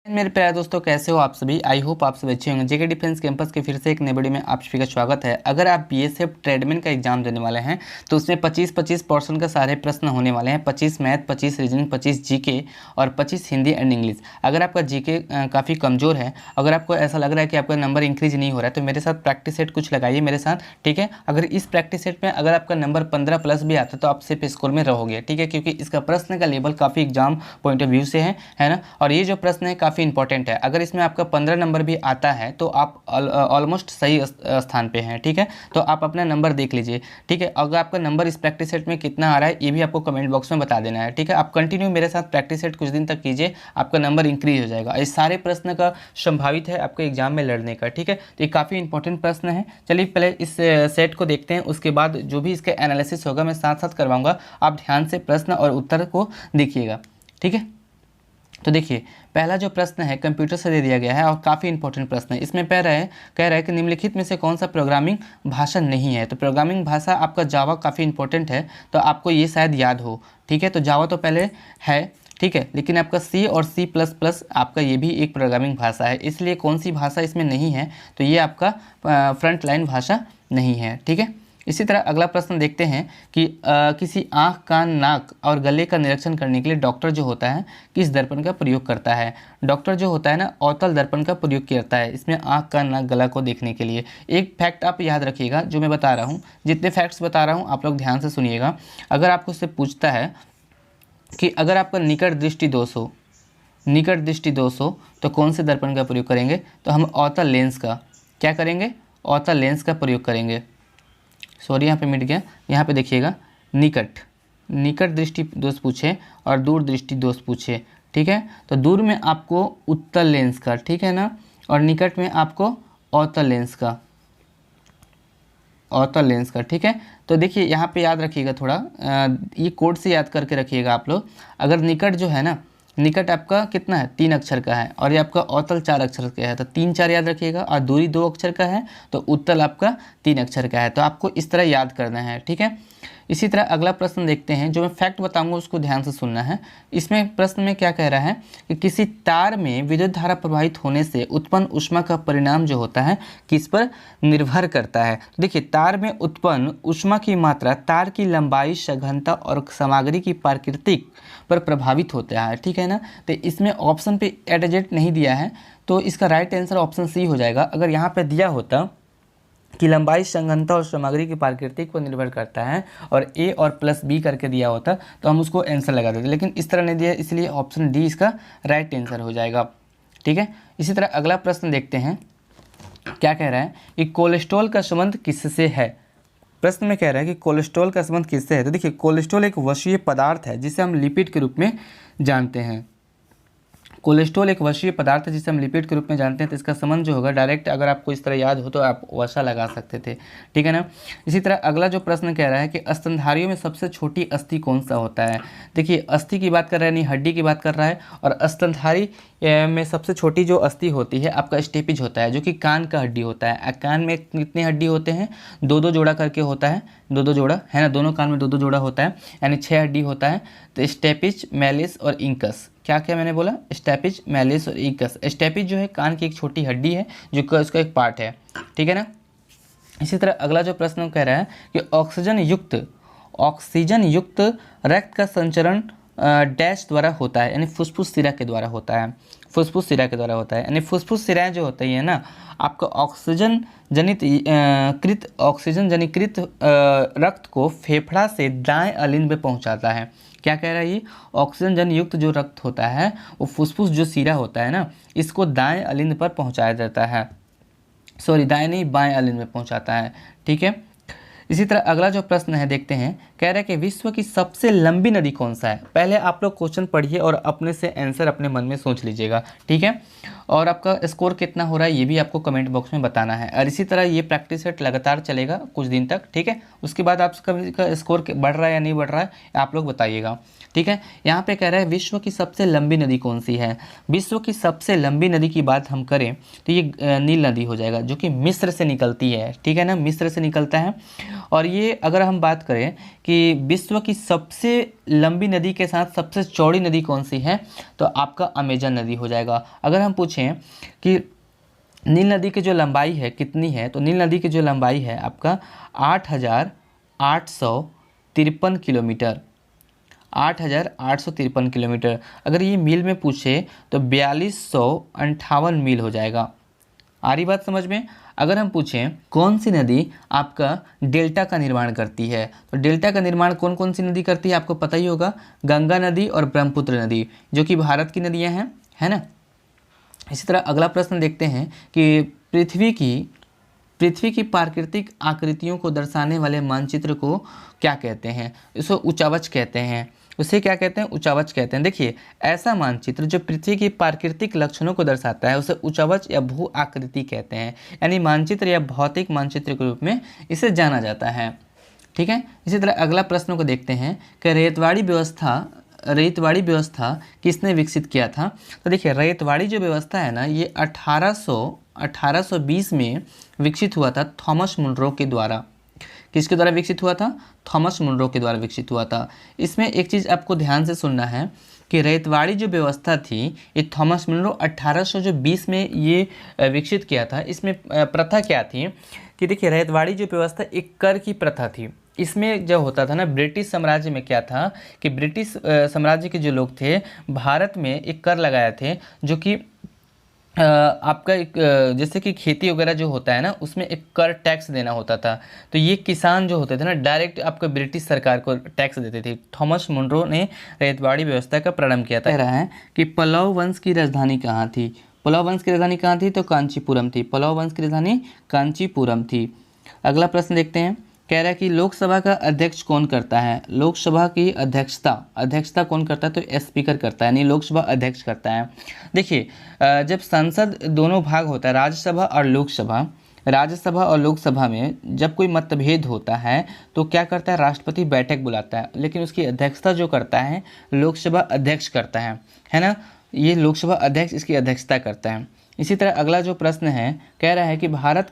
मेरे प्यारे दोस्तों, कैसे हो आप सभी। आई होप आप सभी अच्छे होंगे। जेके डिफेंस कैंपस के फिर से एक नई वीडियो में आप सभी का स्वागत है। अगर आप बीएसएफ ट्रेडमैन का एग्जाम देने वाले हैं तो उसमें 25% का सारे प्रश्न होने वाले हैं। 25 मैथ, 25 रीजनिंग, 25 जीके और 25 हिंदी एंड इंग्लिश। अगर आपका जीके काफ़ी कमज़ोर है, अगर आपको ऐसा लग रहा है कि आपका नंबर इंक्रीज नहीं हो रहा है, तो मेरे साथ प्रैक्टिस सेट कुछ लगाइए मेरे साथ, ठीक है। अगर इस प्रैक्टिस सेट में अगर आपका नंबर 15 प्लस भी आता है तो आप सिर्फ स्कोर में रहोगे, ठीक है, क्योंकि इसका प्रश्न का लेवल काफ़ी एग्जाम पॉइंट ऑफ व्यू से है ना। और ये जो प्रश्न है काफ़ी इंपॉर्टेंट है। अगर इसमें आपका 15 नंबर भी आता है तो आप ऑलमोस्ट सही स्थान पे हैं, ठीक है। तो आप अपना नंबर देख लीजिए, ठीक है। अगर आपका नंबर इस प्रैक्टिस सेट में कितना आ रहा है ये भी आपको कमेंट बॉक्स में बता देना है, ठीक है। आप कंटिन्यू मेरे साथ प्रैक्टिस सेट कुछ दिन तक कीजिए, आपका नंबर इंक्रीज हो जाएगा। इस सारे प्रश्न का संभावित है आपके एग्जाम में लड़ने का, ठीक है। तो ये काफ़ी इंपॉर्टेंट प्रश्न है। चलिए पहले इस सेट को देखते हैं, उसके बाद जो भी इसके एनालिसिस होगा मैं साथ साथ करवाऊंगा। आप ध्यान से प्रश्न और उत्तर को देखिएगा, ठीक है। तो देखिए, पहला जो प्रश्न है कंप्यूटर से दे दिया गया है और काफ़ी इंपॉर्टेंट प्रश्न है। इसमें कह रहा है कि निम्नलिखित में से कौन सा प्रोग्रामिंग भाषा नहीं है। तो प्रोग्रामिंग भाषा आपका जावा काफ़ी इंपॉर्टेंट है, तो आपको ये शायद याद हो, ठीक है। तो जावा तो पहले है, ठीक है, लेकिन आपका सी और सी प्लस प्लस आपका ये भी एक प्रोग्रामिंग भाषा है। इसलिए कौन सी भाषा इसमें नहीं है, तो ये आपका फ्रंट लाइन भाषा नहीं है, ठीक है। इसी तरह अगला प्रश्न देखते हैं कि किसी आँख, कान, नाक और गले का निरीक्षण करने के लिए डॉक्टर जो होता है किस दर्पण का प्रयोग करता है। डॉक्टर जो होता है ना, अवतल दर्पण का प्रयोग करता है इसमें आँख, कान, नाक, गला को देखने के लिए। एक फैक्ट आप याद रखिएगा जो मैं बता रहा हूँ, जितने फैक्ट्स बता रहा हूँ आप लोग ध्यान से सुनिएगा। अगर आपको उससे पूछता है कि अगर आपका निकट दृष्टि दोष हो तो कौन से दर्पण का प्रयोग करेंगे, तो हम अवतल लेंस का क्या करेंगे, अवतल लेंस का प्रयोग करेंगे। सॉरी यहाँ पे मिट गया, यहाँ पे देखिएगा, निकट दृष्टि दोष पूछे और दूर दृष्टि दोष पूछे, ठीक है। तो दूर में आपको उत्तल लेंस का, ठीक है ना, और निकट में आपको अवतल लेंस का, ठीक है। तो देखिए यहाँ पे याद रखिएगा थोड़ा, ये कोड से याद करके रखिएगा आप लोग। अगर निकट जो है ना, निकट आपका कितना है, 3 अक्षर का है, और ये आपका अवतल 4 अक्षर का है, तो 3 4 याद रखिएगा। और दूरी 2 अक्षर का है तो उत्तल आपका 3 अक्षर का है। तो आपको इस तरह याद करना है, ठीक है। इसी तरह अगला प्रश्न देखते हैं, जो मैं फैक्ट बताऊंगा उसको ध्यान से सुनना है। इसमें प्रश्न में क्या कह रहा है कि किसी तार में विद्युत धारा प्रवाहित होने से उत्पन्न ऊष्मा का परिणाम जो होता है किस पर निर्भर करता है। तो देखिए, तार में उत्पन्न ऊष्मा की मात्रा तार की लंबाई, सघनता और सामग्री की प्रकृति पर प्रभावित होता है, ठीक है ना। तो इसमें ऑप्शन पे एडजेट नहीं दिया है, तो इसका राइट आंसर ऑप्शन सी हो जाएगा। अगर यहाँ पे दिया होता कि लंबाई, संघनता और सामग्री की प्रकृति पर निर्भर करता है और ए और प्लस बी करके दिया होता तो हम उसको आंसर लगा देते, लेकिन इस तरह नहीं दिया, इसलिए ऑप्शन डी इसका राइट आंसर हो जाएगा, ठीक है। इसी तरह अगला प्रश्न देखते हैं, क्या कह रहा है कि कोलेस्ट्रॉल का संबंध किससे है। प्रश्न में कह रहा है कि कोलेस्ट्रॉल का संबंध किससे है। तो देखिए, कोलेस्ट्रॉल एक वसीय पदार्थ है जिसे हम लिपिड के रूप में जानते हैं। कोलेस्ट्रॉल एक वसीय पदार्थ है जिसे हम लिपिड के रूप में जानते हैं। तो इसका संबंध जो होगा डायरेक्ट, अगर आपको इस तरह याद हो तो आप वसा लगा सकते थे, ठीक है ना। इसी तरह अगला जो प्रश्न कह रहा है कि स्तनधारियों में सबसे छोटी अस्थि कौन सा होता है। देखिए, अस्थि की बात कर रहा है, नहीं हड्डी की बात कर रहा है। और स्तनधारी में सबसे छोटी जो अस्थि होती है आपका स्टेपिज होता है, जो कि कान का हड्डी होता है। कान में कितने हड्डी होते हैं, 2-2 जोड़ा करके होता है, 2-2 जोड़ा है ना, दोनों कान में 2-2 जोड़ा होता है, यानी 6 हड्डी होता है। तो स्टेपिज, मैलिस और इंकस, क्या क्या मैंने बोला, स्टेपिज, मैलिस और इंकस। स्टेपिज जो है कान की एक छोटी हड्डी है जो कि उसका एक पार्ट है, ठीक है ना। इसी तरह अगला जो प्रश्न कह रहा है कि ऑक्सीजन युक्त रक्त का संचरण डैश द्वारा होता है, यानी फुसफुस शिरा के द्वारा होता है। फुसफुस शिरा के द्वारा होता है, यानी फुसफुस शिराएँ जो होती है ना, आपका ऑक्सीजन जनिकृत रक्त को फेफड़ा से दाएं अलिंद में पहुंचाता है। क्या कह रहा है ये, ऑक्सीजन जन युक्त जो रक्त होता है वो फुसफुस जो शिरा होता है ना, इसको दाएं अलिंद पर पहुंचाया जाता है। सॉरी, दाएं नहीं, बाएं अलिंद में पहुंचाता है, ठीक है। इसी तरह अगला जो प्रश्न है देखते हैं, कह रहा है कि विश्व की सबसे लंबी नदी कौन सा है। पहले आप लोग क्वेश्चन पढ़िए और अपने से आंसर अपने मन में सोच लीजिएगा, ठीक है। और आपका स्कोर कितना हो रहा है ये भी आपको कमेंट बॉक्स में बताना है। और इसी तरह ये प्रैक्टिस सेट लगातार चलेगा कुछ दिन तक, ठीक है। उसके बाद आपका स्कोर बढ़ रहा है या नहीं बढ़ रहा है आप लोग बताइएगा, ठीक है। यहाँ पे कह रहा है विश्व की सबसे लंबी नदी कौन सी है। विश्व की सबसे लंबी नदी की बात हम करें तो ये नील नदी हो जाएगा, जो कि मिस्र से निकलती है, ठीक है ना, मिस्र से निकलता है। और ये अगर हम बात करें कि कि विश्व की सबसे लंबी नदी के साथ सबसे चौड़ी नदी कौन सी है, तो आपका अमेजन नदी हो जाएगा। अगर हम पूछें कि नील नदी की जो लंबाई है कितनी है, तो नील नदी की जो लंबाई है आपका 8,853 किलोमीटर, 8,853 किलोमीटर। अगर ये मील में पूछे तो 4258 मील हो जाएगा। आ रही बात समझ में। अगर हम पूछें कौन सी नदी आपका डेल्टा का निर्माण करती है, तो डेल्टा का निर्माण कौन कौन सी नदी करती है आपको पता ही होगा, गंगा नदी और ब्रह्मपुत्र नदी, जो कि भारत की नदियां हैं, है ना। इसी तरह अगला प्रश्न देखते हैं कि पृथ्वी की प्राकृतिक आकृतियों को दर्शाने वाले मानचित्र को क्या कहते हैं, इसको उचावच कहते हैं। उसे क्या कहते हैं, उचावच कहते हैं। देखिए, ऐसा मानचित्र जो पृथ्वी की प्राकृतिक लक्षणों को दर्शाता है उसे उचावच या भू आकृति कहते हैं, यानी मानचित्र या भौतिक मानचित्र के रूप में इसे जाना जाता है। ठीक है। इसी तरह अगला प्रश्न को देखते हैं कि रैयतवाड़ी व्यवस्था किसने विकसित किया था। तो देखिए, रैयतवाड़ी जो व्यवस्था है ना, ये 1820 में विकसित हुआ था थॉमस मुनरो के द्वारा। किसके द्वारा विकसित हुआ था, थॉमस मुनरो के द्वारा विकसित हुआ था। इसमें एक चीज़ आपको ध्यान से सुनना है कि रैयतवाड़ी जो व्यवस्था थी ये थॉमस मुनरो 1820 में ये विकसित किया था। इसमें प्रथा क्या थी कि देखिए, रैयतवाड़ी जो व्यवस्था एक कर की प्रथा थी। इसमें जो होता था ना, ब्रिटिश साम्राज्य में क्या था कि ब्रिटिश साम्राज्य के जो लोग थे भारत में एक कर लगाए थे, जो कि आपका एक जैसे कि खेती वगैरह जो होता है ना, उसमें एक कर टैक्स देना होता था। तो ये किसान जो होते थे ना, डायरेक्ट आपको ब्रिटिश सरकार को टैक्स देते थे। थॉमस मुनरो ने रैयतवाड़ी व्यवस्था का प्रारंभ किया था। कह रहा है कि पल्लव वंश की राजधानी कहाँ थी। पल्लव वंश की राजधानी कहाँ थी, तो कांचीपुरम थी। पल्लव वंश की राजधानी कांचीपुरम थी। अगला प्रश्न देखते हैं। कह रहा है कि लोकसभा का अध्यक्ष कौन करता है। लोकसभा की अध्यक्षता कौन करता है, तो स्पीकर करता है, यानी लोकसभा अध्यक्ष करता है। देखिए, जब संसद दोनों भाग होता है, राज्यसभा और लोकसभा में जब कोई मतभेद होता है तो क्या करता है, राष्ट्रपति बैठक बुलाता है, लेकिन उसकी अध्यक्षता जो करता है लोकसभा अध्यक्ष करता है ना। ये लोकसभा अध्यक्ष इसकी अध्यक्षता करता है। इसी तरह अगला जो प्रश्न है, कह रहा है कि भारत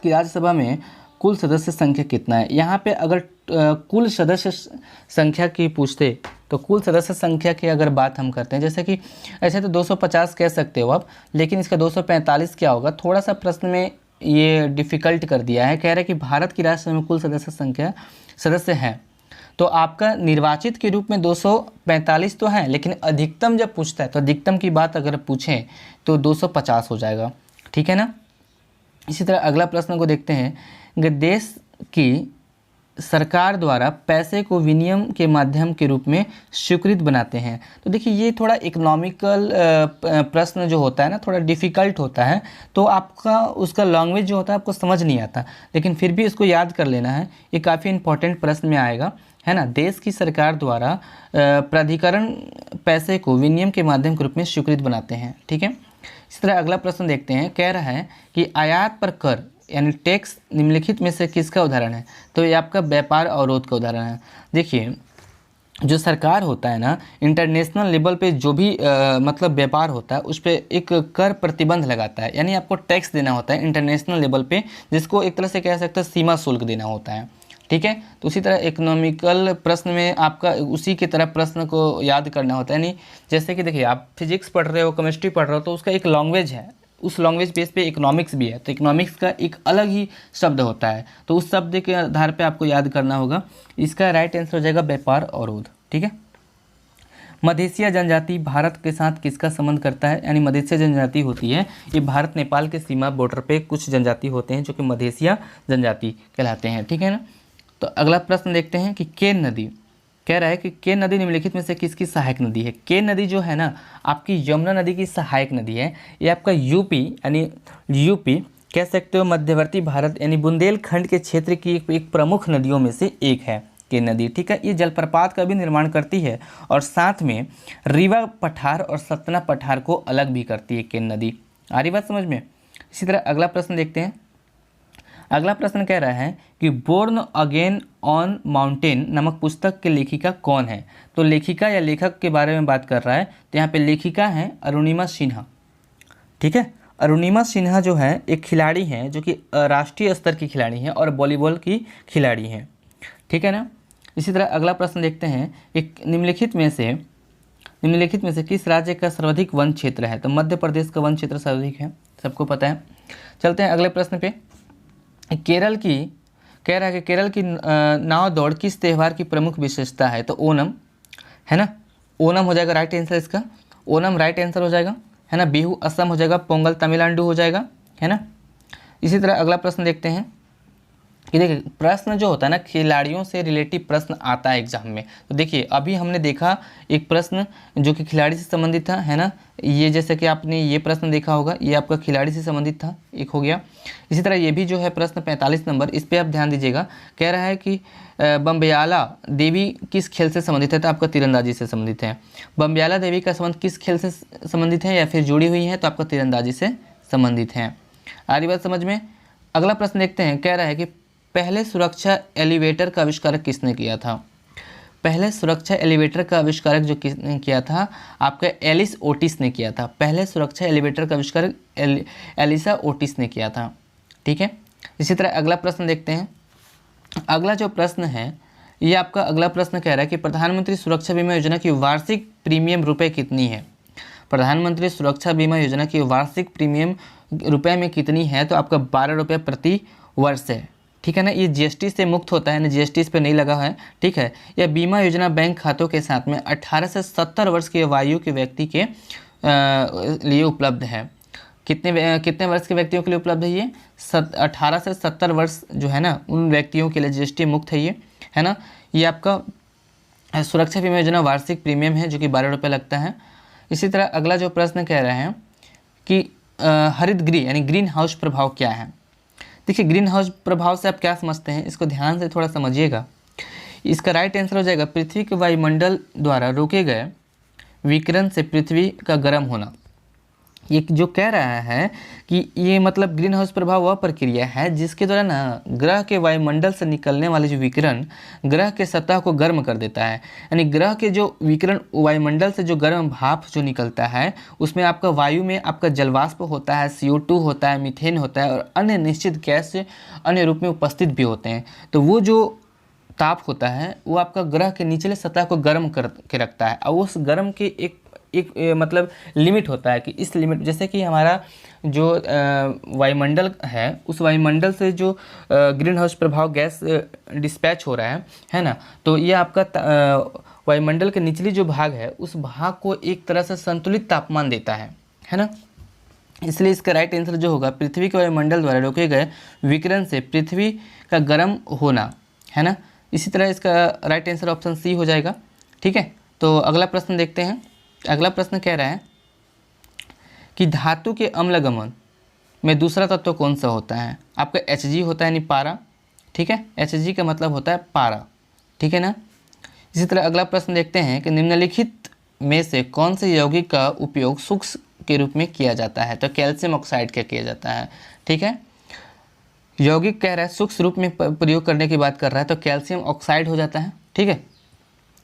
की राज्यसभा में कुल सदस्य संख्या कितना है। यहाँ पे अगर कुल सदस्य संख्या की पूछते तो कुल सदस्य संख्या की अगर बात हम करते हैं, जैसे कि ऐसे तो 250 कह सकते हो आप, लेकिन इसका 245 क्या होगा, थोड़ा सा प्रश्न में ये डिफ़िकल्ट कर दिया है। कह रहा है कि भारत की राज्यसभा में कुल सदस्य हैं, तो आपका निर्वाचित के रूप में 245 तो है, लेकिन अधिकतम जब पूछता है तो अधिकतम की बात अगर पूछें तो 250 हो जाएगा। ठीक है ना। इसी तरह अगला प्रश्न को देखते हैं कि देश की सरकार द्वारा पैसे को विनिमय के माध्यम के रूप में स्वीकृत बनाते हैं। तो देखिए, ये थोड़ा इकोनॉमिकल प्रश्न जो होता है ना, थोड़ा डिफ़िकल्ट होता है, तो आपका उसका लैंग्वेज जो होता है आपको समझ नहीं आता, लेकिन फिर भी इसको याद कर लेना है। ये काफ़ी इंपॉर्टेंट प्रश्न में आएगा, है ना। देश की सरकार द्वारा प्राधिकरण पैसे को विनिमय के माध्यम के रूप में स्वीकृत बनाते हैं। ठीक है। इस तरह अगला प्रश्न देखते हैं। कह रहा है कि आयात पर कर यानी टैक्स निम्नलिखित में से किसका उदाहरण है, तो ये आपका व्यापार अवरोध का उदाहरण है। देखिए, जो सरकार होता है ना, इंटरनेशनल लेवल पे जो भी मतलब व्यापार होता है उस पर एक कर प्रतिबंध लगाता है, यानी आपको टैक्स देना होता है इंटरनेशनल लेवल पे, जिसको एक तरह से कह सकते हैं सीमा शुल्क देना होता है। ठीक है। तो उसी तरह इकोनॉमिकल प्रश्न में आपका उसी की तरह प्रश्न को याद करना होता है। यानी जैसे कि देखिए, आप फिजिक्स पढ़ रहे हो, केमिस्ट्री पढ़ रहे हो, तो उसका एक लैंग्वेज है, उस लैंग्वेज बेस पे इकोनॉमिक्स भी है, तो इकोनॉमिक्स का एक अलग ही शब्द होता है, तो उस शब्द के आधार पे आपको याद करना होगा। इसका राइट आंसर हो जाएगा व्यापार अवरोध। ठीक है। मधेसिया जनजाति भारत के साथ किसका संबंध करता है, यानी मधेसिया जनजाति होती है, ये भारत नेपाल के सीमा बॉर्डर पे कुछ जनजाति होते हैं जो कि मधेसिया जनजाति कहलाते हैं। ठीक है ना। तो अगला प्रश्न देखते हैं कि केन नदी, कह रहा है कि केन नदी निम्नलिखित में से किसकी सहायक नदी है। केन नदी जो है ना, आपकी यमुना नदी की सहायक नदी है। ये आपका यूपी कह सकते हो, मध्यवर्ती भारत यानी बुंदेलखंड के क्षेत्र की एक प्रमुख नदियों में से एक है केन नदी। ठीक है। ये जलप्रपात का भी निर्माण करती है और साथ में रीवा पठार और सतना पठार को अलग भी करती है केन नदी। आ रही बात समझ में। इसी तरह अगला प्रश्न देखते हैं। अगला प्रश्न कह रहा है कि बोर्न अगेन ऑन माउंटेन नामक पुस्तक के लेखिका कौन है। तो लेखिका या लेखक के बारे में बात कर रहा है, तो यहाँ पे लेखिका हैं अरुणिमा सिन्हा। ठीक है। अरुणिमा सिन्हा जो है एक खिलाड़ी हैं जो कि राष्ट्रीय स्तर की खिलाड़ी हैं और वॉलीबॉल की खिलाड़ी हैं, ठीक है ना। इसी तरह अगला प्रश्न देखते हैं, एक निम्नलिखित में से किस राज्य का सर्वाधिक वन क्षेत्र है? तो मध्य प्रदेश का वन क्षेत्र सर्वाधिक है, सबको पता है। चलते हैं अगले प्रश्न पे। केरल की कह रहा है कि केरल की नाव दौड़ किस त्यौहार की प्रमुख विशेषता है? तो ओनम है ना, ओनम हो जाएगा राइट आंसर इसका, ओनम राइट आंसर हो जाएगा, है ना। बिहू असम हो जाएगा, पोंगल तमिलनाडु हो जाएगा, है ना। इसी तरह अगला प्रश्न देखते हैं कि देखिए प्रश्न जो होता है ना, खिलाड़ियों से रिलेटिव प्रश्न आता है एग्जाम में। तो देखिए अभी हमने देखा एक प्रश्न जो कि खिलाड़ी से संबंधित था, है ना। ये जैसे कि आपने ये प्रश्न देखा होगा, ये आपका खिलाड़ी से संबंधित था, एक हो गया। इसी तरह ये भी जो है प्रश्न 45 नंबर, इस पर आप ध्यान दीजिएगा। कह रहा है कि बम्बियाला देवी किस खेल से संबंधित है? तो आपका तीरंदाजी से संबंधित है। बम्बियाला देवी का संबंध किस खेल से संबंधित है या फिर जुड़ी हुई है? तो आपका तीरंदाजी से संबंधित है। आ रही बात समझ में। अगला प्रश्न देखते हैं, कह रहा है कि पहले सुरक्षा एलिवेटर का आविष्कारक किसने किया था? पहले सुरक्षा एलिवेटर का आविष्कारक जो किसने किया था? आपका एलिस ओटिस ने किया था। पहले सुरक्षा एलिवेटर का आविष्कारक एलिसा ओटिस ने किया था, ठीक है। इसी तरह अगला प्रश्न देखते हैं। अगला जो प्रश्न है ये आपका अगला प्रश्न कह रहा है कि प्रधानमंत्री सुरक्षा बीमा योजना की वार्षिक प्रीमियम रुपए कितनी है? प्रधानमंत्री सुरक्षा बीमा योजना की वार्षिक प्रीमियम रुपए में कितनी है? तो आपका 12 रुपये प्रति वर्ष है, ठीक है ना। ये जीएसटी से मुक्त होता है ना, जीएसटी इस पर नहीं लगा है, ठीक है। यह बीमा योजना बैंक खातों के साथ में 18 से 70 वर्ष की आयु के व्यक्ति के लिए उपलब्ध है। कितने वर्ष के व्यक्तियों के लिए उपलब्ध है ये? 18 से 70 वर्ष जो है ना, उन व्यक्तियों के लिए जीएसटी मुक्त है ये, है ना। ये आपका सुरक्षा बीमा योजना वार्षिक प्रीमियम है जो कि 12 रुपये लगता है। इसी तरह अगला जो प्रश्न कह रहे हैं कि हरित गृह यानी ग्रीन हाउस प्रभाव क्या है? देखिए ग्रीन हाउस प्रभाव से आप क्या समझते हैं, इसको ध्यान से थोड़ा समझिएगा। इसका राइट आंसर हो जाएगा पृथ्वी के वायुमंडल द्वारा रोके गए विकिरण से पृथ्वी का गर्म होना। ये जो कह रहा है कि ये मतलब ग्रीन हाउस प्रभाव वह प्रक्रिया है जिसके द्वारा ना ग्रह के वायुमंडल से निकलने वाले जो विकिरण ग्रह के सतह को गर्म कर देता है। यानी ग्रह के जो विकिरण वायुमंडल से जो गर्म भाप जो निकलता है उसमें आपका वायु में आपका जलवाष्प होता है, CO2 होता है, मीथेन होता है और अन्य निश्चित गैस अन्य रूप में उपस्थित भी होते हैं। तो वो जो ताप होता है वो आपका ग्रह के निचले सतह को गर्म करके रखता है और उस गर्म के एक मतलब लिमिट होता है कि इस लिमिट, जैसे कि हमारा जो वायुमंडल है उस वायुमंडल से जो ग्रीन हाउस प्रभाव गैस डिस्पैच हो रहा है ना, तो ये आपका वायुमंडल के निचली जो भाग है उस भाग को एक तरह से संतुलित तापमान देता है ना। इसलिए इसका राइट आंसर जो होगा पृथ्वी के वायुमंडल द्वारा रोके गए विकिरण से पृथ्वी का गर्म होना, है ना। इसी तरह इसका राइट आंसर ऑप्शन सी हो जाएगा, ठीक है। तो अगला प्रश्न देखते हैं। अगला प्रश्न कह रहा है कि धातु के अम्लगमन में दूसरा तत्व कौन सा होता है? आपका Hg होता है यानी पारा, ठीक है। Hg का मतलब होता है पारा, ठीक है ना। इसी तरह अगला प्रश्न देखते हैं कि निम्नलिखित में से कौन से यौगिक का उपयोग सूक्ष्म के रूप में किया जाता है? तो कैल्शियम ऑक्साइड का किया जाता है, ठीक है। यौगिक कह रहा है सूक्ष्म रूप में प्रयोग करने की बात कर रहा है तो कैल्शियम ऑक्साइड हो जाता है, ठीक है।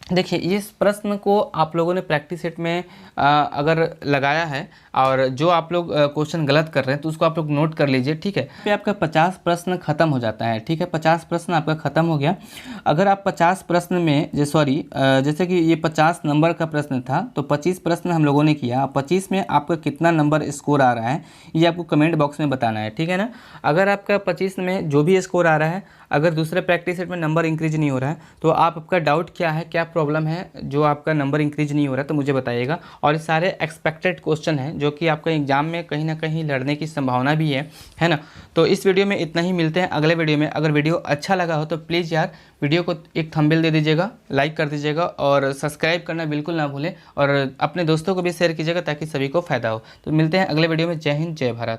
देखिए इस प्रश्न को आप लोगों ने प्रैक्टिस सेट में अगर लगाया है और जो आप लोग क्वेश्चन गलत कर रहे हैं तो उसको आप लोग नोट कर लीजिए, ठीक है। फिर आपका 50 प्रश्न खत्म हो जाता है, ठीक है। 50 प्रश्न आपका खत्म हो गया। अगर आप 50 प्रश्न में जैसे कि ये 50 नंबर का प्रश्न था तो 25 प्रश्न हम लोगों ने किया। 25 में आपका कितना नंबर स्कोर आ रहा है ये आपको कमेंट बॉक्स में बताना है, ठीक है ना। अगर आपका 25 में जो भी स्कोर आ रहा है, अगर दूसरे प्रैक्टिस सेट में नंबर इंक्रीज नहीं हो रहा है तो आपका डाउट क्या है, क्या प्रॉब्लम है जो आपका नंबर इंक्रीज नहीं हो रहा है तो मुझे बताइएगा। और ये सारे एक्सपेक्टेड क्वेश्चन हैं जो कि आपका एग्जाम में कहीं ना कहीं लड़ने की संभावना भी है ना। तो इस वीडियो में इतना ही, मिलते हैं अगले वीडियो में। अगर वीडियो अच्छा लगा हो तो प्लीज़ यार वीडियो को एक थंबनेल दे दीजिएगा, लाइक कर दीजिएगा और सब्सक्राइब करना बिल्कुल ना भूलें और अपने दोस्तों को भी शेयर कीजिएगा ताकि सभी को फ़ायदा हो। तो मिलते हैं अगले वीडियो में। जय हिंद, जय भारत।